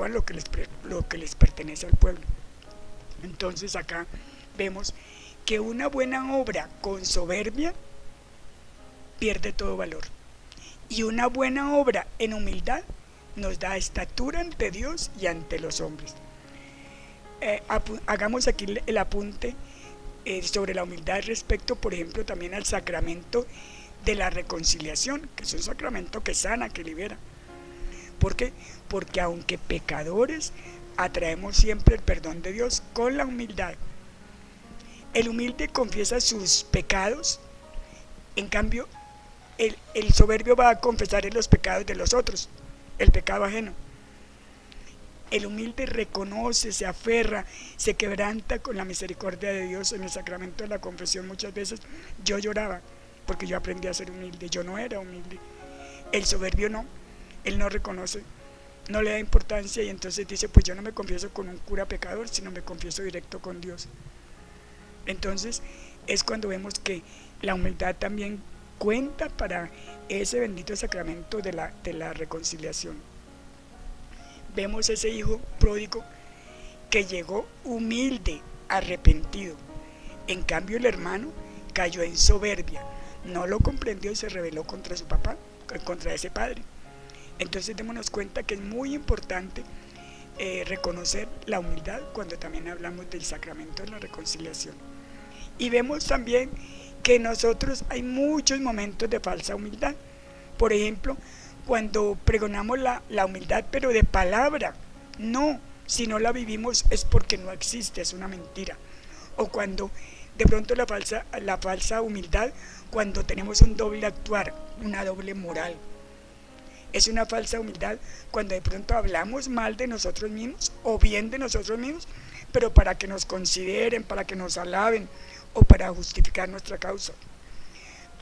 lo que les pertenece al pueblo. Entonces acá vemos que una buena obra con soberbia pierde todo valor, y una buena obra en humildad nos da estatura ante Dios y ante los hombres. Hagamos aquí el apunte sobre la humildad respecto, por ejemplo, también al sacramento de la reconciliación, que es un sacramento que sana, que libera. ¿Por qué? Porque aunque pecadores, atraemos siempre el perdón de Dios con la humildad. El humilde confiesa sus pecados, en cambio el soberbio va a confesar los pecados de los otros, el pecado ajeno. El humilde reconoce, se aferra, se quebranta con la misericordia de Dios. En el sacramento de la confesión muchas veces yo lloraba porque yo aprendí a ser humilde, yo no era humilde. El soberbio no, él no reconoce, no le da importancia, y entonces dice, pues yo no me confieso con un cura pecador, sino me confieso directo con Dios. Entonces es cuando vemos que la humildad también cuenta para ese bendito sacramento de la reconciliación. Vemos ese hijo pródigo que llegó humilde, arrepentido. En cambio el hermano cayó en soberbia, no lo comprendió y se rebeló contra su papá, contra ese padre. Entonces démonos cuenta que es muy importante reconocer la humildad cuando también hablamos del sacramento de la reconciliación. Y vemos también que en nosotros hay muchos momentos de falsa humildad. Por ejemplo, cuando pregonamos la humildad, pero de palabra, no, si no la vivimos es porque no existe, es una mentira. O cuando de pronto la falsa humildad, cuando tenemos un doble actuar, una doble moral. Es una falsa humildad cuando de pronto hablamos mal de nosotros mismos o bien de nosotros mismos, pero para que nos consideren, para que nos alaben o para justificar nuestra causa.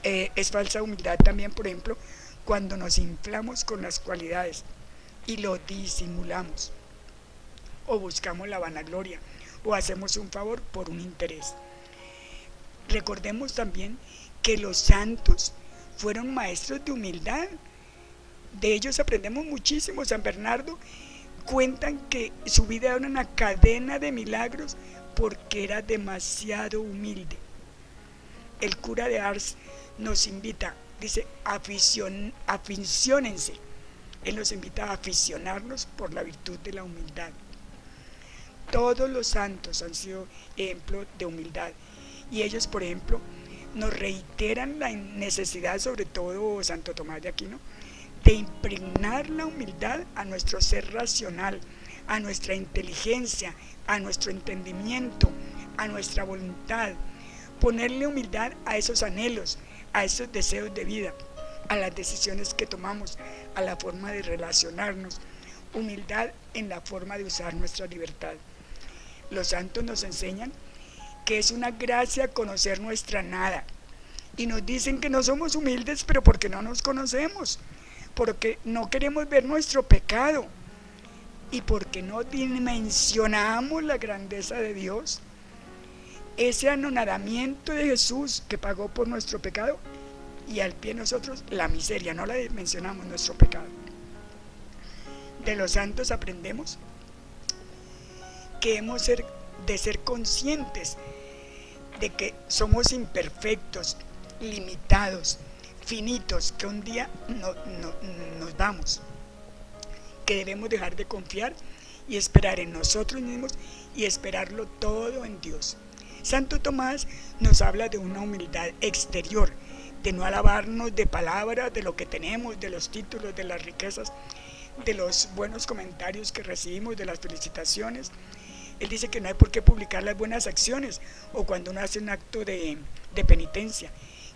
Es falsa humildad también, por ejemplo, cuando nos inflamos con las cualidades y lo disimulamos, o buscamos la vanagloria, o hacemos un favor por un interés. Recordemos también que los santos fueron maestros de humildad. De ellos aprendemos muchísimo. San Bernardo, cuentan que su vida era una cadena de milagros porque era demasiado humilde. El cura de Ars nos invita, dice, aficiónense. Él nos invita a aficionarnos por la virtud de la humildad. Todos los santos han sido ejemplo de humildad y ellos, por ejemplo, nos reiteran la necesidad, sobre todo Santo Tomás de Aquino, de impregnar la humildad a nuestro ser racional, a nuestra inteligencia, a nuestro entendimiento, a nuestra voluntad. Ponerle humildad a esos anhelos, a esos deseos de vida, a las decisiones que tomamos, a la forma de relacionarnos. Humildad en la forma de usar nuestra libertad. Los santos nos enseñan que es una gracia conocer nuestra nada. Y nos dicen que no somos humildes, pero porque no nos conocemos, porque no queremos ver nuestro pecado y porque no dimensionamos la grandeza de Dios. Ese anonadamiento de Jesús que pagó por nuestro pecado y al pie de nosotros la miseria, no la dimensionamos, nuestro pecado. De los santos aprendemos que hemos de ser conscientes de que somos imperfectos, limitados, finitos, que un día nos vamos, que debemos dejar de confiar y esperar en nosotros mismos y esperarlo todo en Dios. Santo Tomás nos habla de una humildad exterior, de no alabarnos de palabras, de lo que tenemos, de los títulos, de las riquezas, de los buenos comentarios que recibimos, de las felicitaciones. Él dice que no hay por qué publicar las buenas acciones o cuando uno hace un acto de penitencia,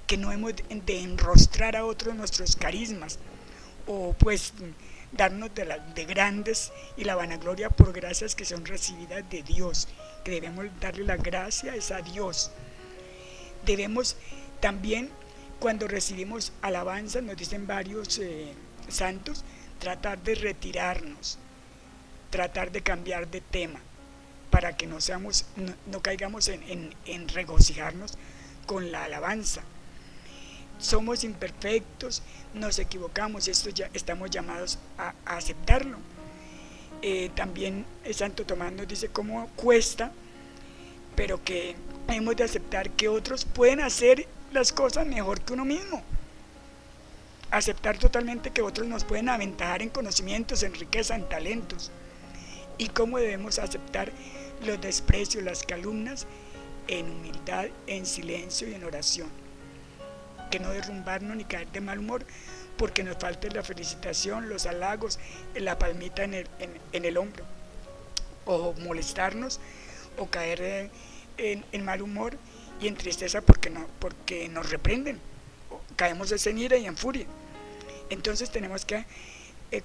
que no hemos de enrostrar a otros nuestros carismas o pues darnos de grandes y la vanagloria por gracias que son recibidas de Dios, que debemos darle la gracia es a Dios. Debemos también, cuando recibimos alabanza, nos dicen varios santos, tratar de retirarnos, tratar de cambiar de tema, para que no caigamos en regocijarnos con la alabanza. Somos imperfectos, nos equivocamos, esto ya estamos llamados a aceptarlo. También el Santo Tomás nos dice cómo cuesta, pero que hemos de aceptar que otros pueden hacer las cosas mejor que uno mismo. Aceptar totalmente que otros nos pueden aventajar en conocimientos, en riqueza, en talentos. Y cómo debemos aceptar los desprecios, las calumnias, en humildad, en silencio y en oración. Que no derrumbarnos ni caer de mal humor porque nos falte la felicitación, los halagos, la palmita en el hombro, o molestarnos o caer en mal humor y en tristeza porque nos reprenden, caemos en ira y en furia. Entonces tenemos que,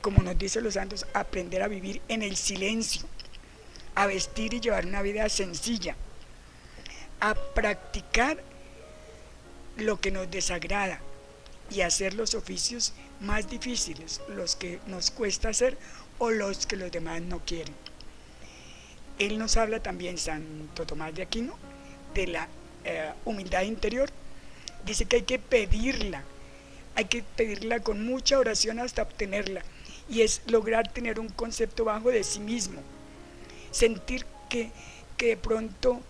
como nos dicen los santos, aprender a vivir en el silencio, a vestir y llevar una vida sencilla, a practicar lo que nos desagrada y hacer los oficios más difíciles, los que nos cuesta hacer o los que los demás no quieren. Él nos habla también, Santo Tomás de Aquino, de la humildad interior. Dice que hay que pedirla con mucha oración hasta obtenerla, y es lograr tener un concepto bajo de sí mismo, sentir que de pronto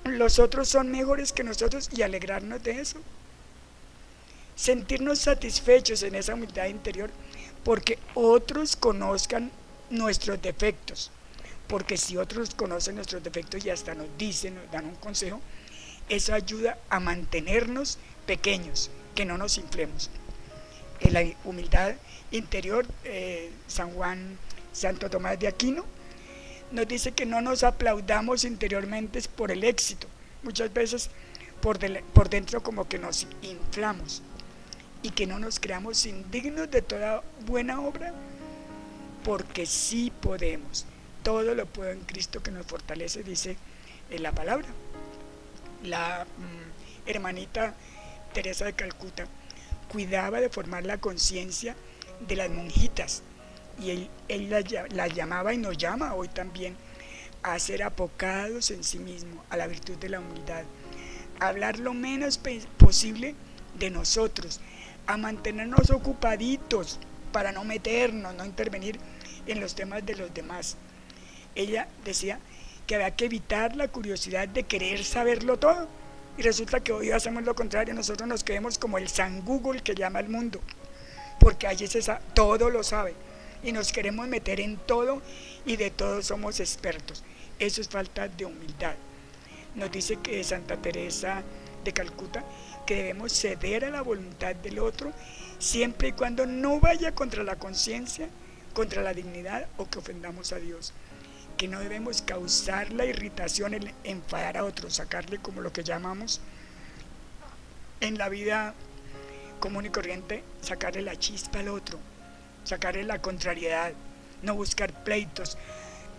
los otros son mejores que nosotros y alegrarnos de eso, sentirnos satisfechos en esa humildad interior porque otros conozcan nuestros defectos, porque si otros conocen nuestros defectos y hasta nos dicen, nos dan un consejo, eso ayuda a mantenernos pequeños, que no nos inflemos. En la humildad interior, Santo Tomás de Aquino nos dice que no nos aplaudamos interiormente por el éxito. Muchas veces por dentro como que nos inflamos, y que no nos creamos indignos de toda buena obra, porque sí podemos. Todo lo puedo en Cristo que nos fortalece, dice en la palabra. La hermanita Teresa de Calcuta cuidaba de formar la conciencia de las monjitas, y él las llamaba y nos llama hoy también a ser apocados en sí mismo, a la virtud de la humildad, a hablar lo menos posible de nosotros, a mantenernos ocupaditos para no meternos, no intervenir en los temas de los demás. Ella decía que había que evitar la curiosidad de querer saberlo todo, y resulta que hoy hacemos lo contrario. Nosotros nos creemos como el San Google que llama al mundo, porque allí todo lo sabe, y nos queremos meter en todo y de todo somos expertos. Eso es falta de humildad. Nos dice que Santa Teresa de Calcuta que debemos ceder a la voluntad del otro siempre y cuando no vaya contra la conciencia, contra la dignidad o que ofendamos a Dios. Que no debemos causar la irritación, el enfadar a otros, sacarle, como lo que llamamos en la vida común y corriente, sacarle la chispa al otro, sacarle la contrariedad, no buscar pleitos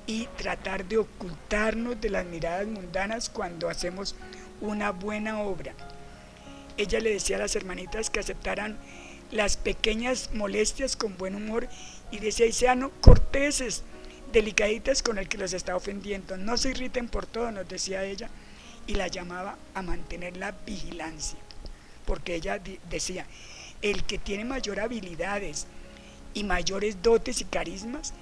y tratar de ocultarnos de las miradas mundanas cuando hacemos una buena obra. Ella le decía a las hermanitas que aceptaran las pequeñas molestias con buen humor y decía, y sean corteses, delicaditas con el que los está ofendiendo, no se irriten por todo, nos decía ella, y la llamaba a mantener la vigilancia, porque ella decía, el que tiene mayor habilidades y mayores dotes y carismas,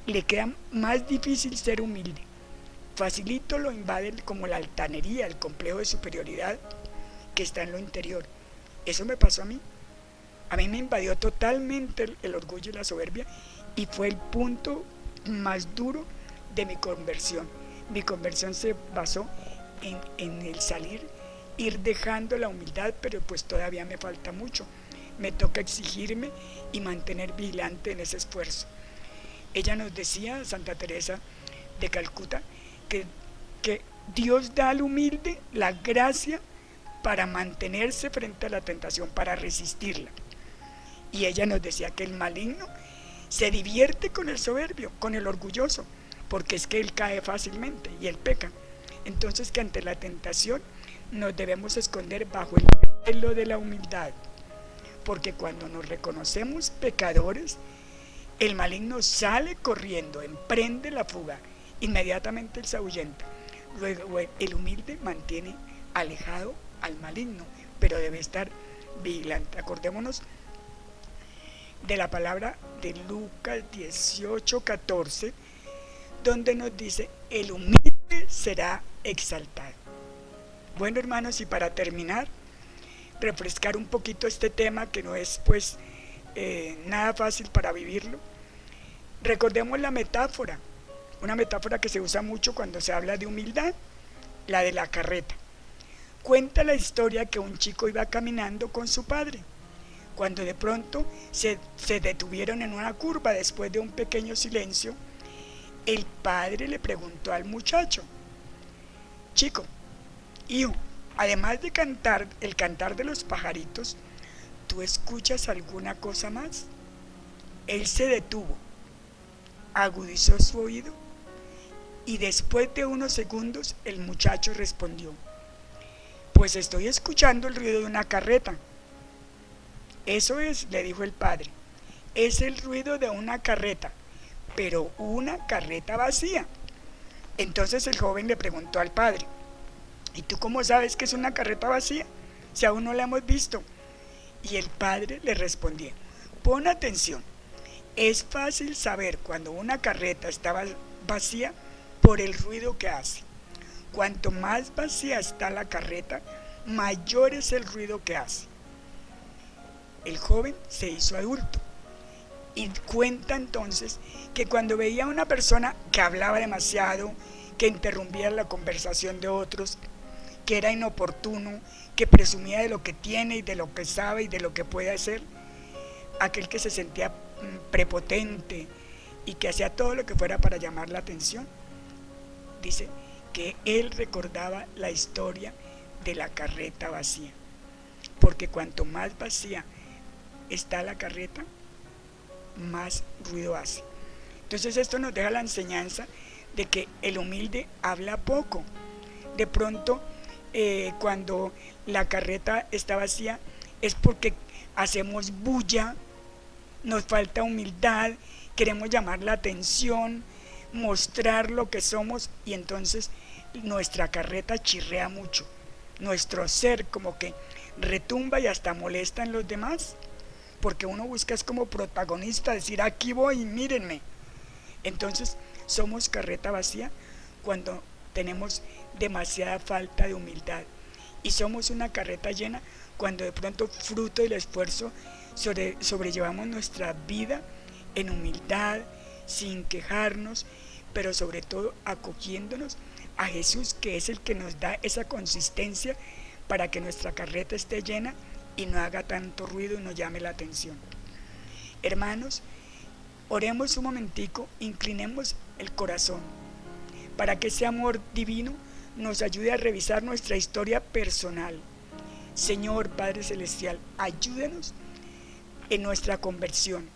le queda más difícil ser humilde. Facilito lo invade como la altanería, el complejo de superioridad que está en lo interior. Eso me pasó a mí. A mí me invadió totalmente el orgullo y la soberbia, y fue el punto más duro de mi conversión. Mi conversión se basó en el salir, ir dejando la humildad, pero pues todavía me falta mucho. Me toca exigirme y mantener vigilante en ese esfuerzo. Ella nos decía, Santa Teresa de Calcuta, que Dios da al humilde la gracia para mantenerse frente a la tentación, para resistirla. Y ella nos decía que el maligno se divierte con el soberbio, con el orgulloso, porque es que él cae fácilmente y él peca. Entonces que ante la tentación nos debemos esconder bajo el velo de la humildad, porque cuando nos reconocemos pecadores, el maligno sale corriendo, emprende la fuga, inmediatamente él se ahuyenta. Luego el humilde mantiene alejado al maligno, pero debe estar vigilante. Acordémonos de la palabra de Lucas 18:14, donde nos dice, el humilde será exaltado. Bueno, hermanos, y para terminar, refrescar un poquito este tema que no es pues nada fácil para vivirlo. Recordemos la metáfora, una metáfora que se usa mucho cuando se habla de humildad, la de la carreta. Cuenta la historia que un chico iba caminando con su padre, cuando de pronto se detuvieron en una curva. Después de un pequeño silencio, el padre le preguntó al muchacho, chico, hijo, además de cantar, el cantar de los pajaritos, ¿tú escuchas alguna cosa más? Él se detuvo, agudizó su oído y después de unos segundos el muchacho respondió, pues estoy escuchando el ruido de una carreta. Eso es, le dijo el padre, es el ruido de una carreta, pero una carreta vacía. Entonces el joven le preguntó al padre, ¿y tú cómo sabes que es una carreta vacía, si aún no la hemos visto? Y el padre le respondió, pon atención, es fácil saber cuando una carreta está vacía por el ruido que hace. Cuanto más vacía está la carreta, mayor es el ruido que hace. El joven se hizo adulto y cuenta entonces que cuando veía a una persona que hablaba demasiado, que interrumpía la conversación de otros, que era inoportuno, que presumía de lo que tiene y de lo que sabe y de lo que puede hacer, aquel que se sentía prepotente y que hacía todo lo que fuera para llamar la atención, dice que él recordaba la historia de la carreta vacía, porque cuanto más vacía está la carreta, más ruido hace. Entonces esto nos deja la enseñanza de que el humilde habla poco. De pronto cuando la carreta está vacía es porque hacemos bulla, nos falta humildad, queremos llamar la atención, mostrar lo que somos, y entonces nuestra carreta chirrea mucho, nuestro ser como que retumba y hasta molesta en los demás, porque uno busca es como protagonista, decir aquí voy, mírenme, Entonces somos carreta vacía cuando tenemos demasiada falta de humildad, y somos una carreta llena cuando de pronto, fruto del esfuerzo, sobrellevamos nuestra vida en humildad, sin quejarnos, pero sobre todo acogiéndonos a Jesús, que es el que nos da esa consistencia para que nuestra carreta esté llena y no haga tanto ruido y no llame la atención. Hermanos, oremos un momentico, inclinemos el corazón para que ese amor divino nos ayude a revisar nuestra historia personal. Señor Padre Celestial, ayúdenos en nuestra conversión,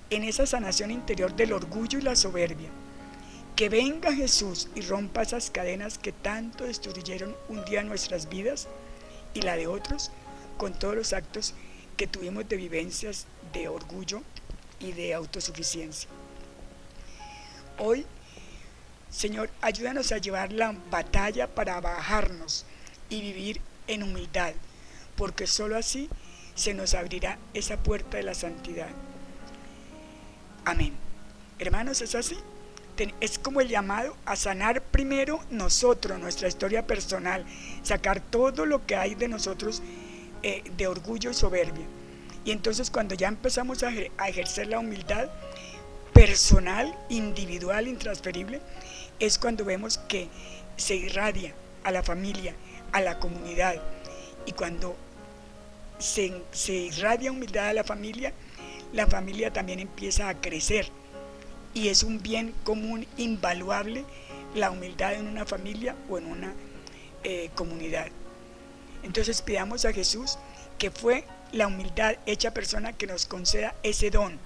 en esa sanación interior del orgullo y la soberbia. Que venga Jesús y rompa esas cadenas que tanto destruyeron un día nuestras vidas y la de otros, con todos los actos que tuvimos de vivencias de orgullo y de autosuficiencia. Hoy, Señor, ayúdanos a llevar la batalla para bajarnos y vivir en humildad, porque solo así se nos abrirá esa puerta de la santidad. Amén. Hermanos, es así. Es como el llamado a sanar primero nosotros, nuestra historia personal, sacar todo lo que hay de nosotros de orgullo y soberbia. Y entonces cuando ya empezamos a ejercer la humildad personal, individual, intransferible, es cuando vemos que se irradia a la familia, a la comunidad. Y cuando se irradia humildad a la familia también empieza a crecer. Y es un bien común invaluable la humildad en una familia o en una comunidad. Entonces pidamos a Jesús, que fue la humildad hecha persona, que nos conceda ese don,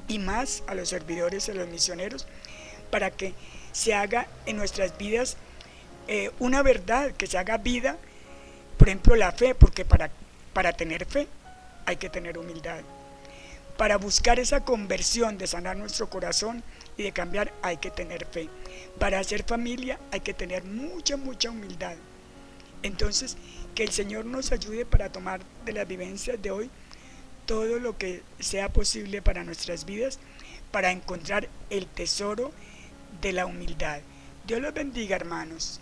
y más a los servidores, a los misioneros, para que se haga en nuestras vidas una verdad, que se haga vida, por ejemplo la fe, porque para tener fe hay que tener humildad. Para buscar esa conversión de sanar nuestro corazón y de cambiar hay que tener fe. Para hacer familia hay que tener mucha humildad. Entonces, que el Señor nos ayude para tomar de las vivencias de hoy todo lo que sea posible para nuestras vidas, para encontrar el tesoro de la humildad. Dios los bendiga, hermanos.